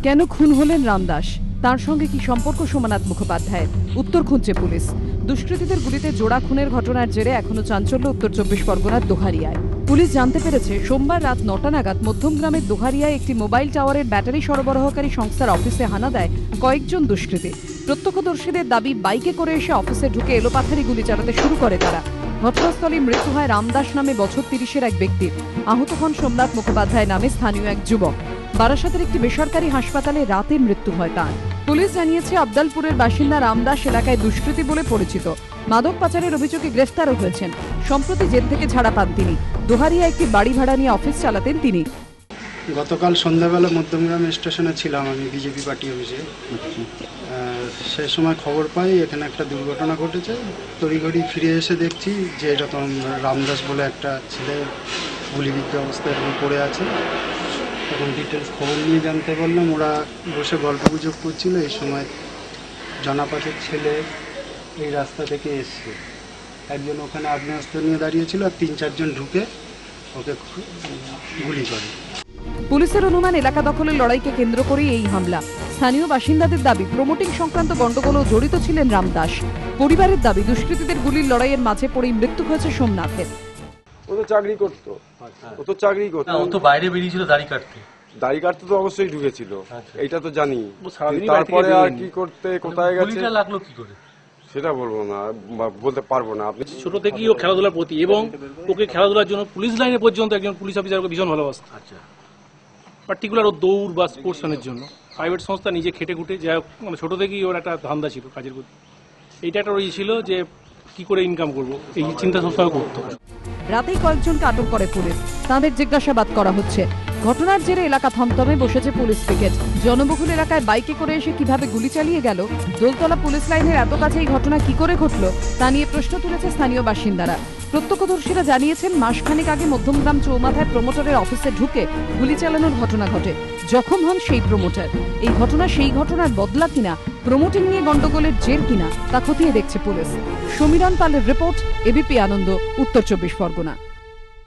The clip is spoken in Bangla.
কেন খুন হলেন রামদাস, তার সঙ্গে কি সম্পর্ক সোমনাথ মুখোপাধ্যায়ের? উত্তর খুঁজছে পুলিশ। দুষ্কৃতীদের গুলিতে জোড়া খুনের ঘটনার জেরে এখনো চাঞ্চল্য উত্তর 24 পরগনার দোহারিয়ায়। পুলিশ জানতে পেরেছে সোমবার রাত 9টা নাগাদ মধ্যমগ্রামের দোহারিয়ায় একটি মোবাইল টাওয়ারের ব্যাটারি সরবরাহকারী সংস্থার অফিসে হানা দেয় কয়েকজন দুষ্কৃতী। প্রত্যক্ষদর্শীদের দাবি, বাইকে করে এসে অফিসে ঢুকে এলোপাথারি গুলি চালাতে শুরু করে তারা। ঘটনাস্থলে মৃত্যু হয় রামদাস নামে বছর 30-এর এক ব্যক্তির। আহত হন সোমনাথ মুখোপাধ্যায় নামে স্থানীয় এক যুবক। বারাসাতের একটি বেসরকারি হাসপাতালে রাতে মৃত্যু হয় তার। পুলিশ জানিয়েছে, আবদালপুরের বাসিন্দা রামদাস এলাকায় দুষ্কৃতী বলে পরিচিত। মাদক পাচারের অভিযোগে গ্রেফতারও হয়েছেন। সম্প্রতি জেল থেকে ছাড়া পান তিনি। দোহারিয়া একটি বাড়ি ভাড়া নিয়ে অফিস চালাতেন তিনি। গতকাল সন্ধ্যাবেলা মধ্যমগ্রাম স্টেশনে ছিলাম আমি, বিজেপি পার্টি অফিসে। সে সময় খবর পাই এখানে একটা দুর্ঘটনা ঘটেছে। তড়িঘড়ি ফিরে এসে দেখছি যে এরকম রামদাস বলে একটা ছেলে গুলিবিদ্ধ অবস্থায় পড়ে আছে। তখন ডিটেলস খবর নিয়ে জানতে পারলাম ওরা বসে গল্পগুজব করছিল। এই সময় জনাপাতের ছেলে এই রাস্তা থেকে এসছে। একজন ওখানে আগ্নেয়াস্ত্র নিয়ে দাঁড়িয়েছিল আর 3-4 জন ঢুকে ওকে গুলি করে। পুলিশের অনুমান, এলাকা দখলের লড়াইকে কেন্দ্র করেই এই হামলা। স্থানীয় বাসিন্দাদের দাবি, প্রমোটিং সংক্রান্ত গন্ডগোলও জড়িত ছিলেন রামদাস। পরিবারের দাবি, দুষ্কৃতীদের গুলির লড়াইয়ের মাঝে পড়েই মৃত্যু হয়েছে সোমনাথের। ও তো চাকরি করতো, ও তো বাইরে বেরিয়েছিল দাড়ি কাটতে তো অবশ্যই ঢুকেছিল, এইটা তো জানি। তারপরে আর কি করতে কোথায় গেছে লাগলো কি করে সেটা বলবো না, বলতে পারবো না। আপনি ছোট থেকেই ও খেলাধুলার প্রতি, এবং ওকে খেলাধুলার জন্য পুলিশ লাইনে পর্যন্ত একজন পুলিশ অফিসারকে ভীষণ ভালোবাসত। আচ্ছা, পার্টিকুলার ও দৌড় বা স্পোর্টসম্যানের জন্য প্রাইভেট সংস্থা নিজে খেটে খুঁটে যা, মানে ছোট থেকেই ওর একটা ধান্দা ছিল কাজের প্রতি। এইটা একটা ওই ছিল যে কি করে ইনকাম করবো, এই চিন্তা সবসময় করতো। রাতেই কয়েকজনকে আটক করে পুলিশ, তাদের জিজ্ঞাসাবাদ করা হচ্ছে। ঘটনার জেরে এলাকা থমথমে বসেছে পুলিশ পিকেট। জনবহুল এলাকায় বাইকে করে এসে কিভাবে গুলি চালিয়ে গেল, দোলতলা পুলিশ লাইনের এত কাছে এই ঘটনা কি করে ঘটলো, তা নিয়ে প্রশ্ন তুলেছে স্থানীয় বাসিন্দারা। প্রত্যক্ষদর্শীরা জানিয়েছেন, মাসখানেক আগে মধ্যমগ্রাম চৌমাথায় প্রমোটারের অফিসে ঢুকে গুলি চালানোর ঘটনা ঘটে। জখম হন সেই প্রমোটার। এই ঘটনা সেই ঘটনার বদলা কিনা, প্রমোটিং নিয়ে গন্ডগোলের জের কিনা, তা খতিয়ে দেখছে পুলিশ। সমীরণ পালের রিপোর্ট, এবিপি আনন্দ, উত্তর 24 পরগনা।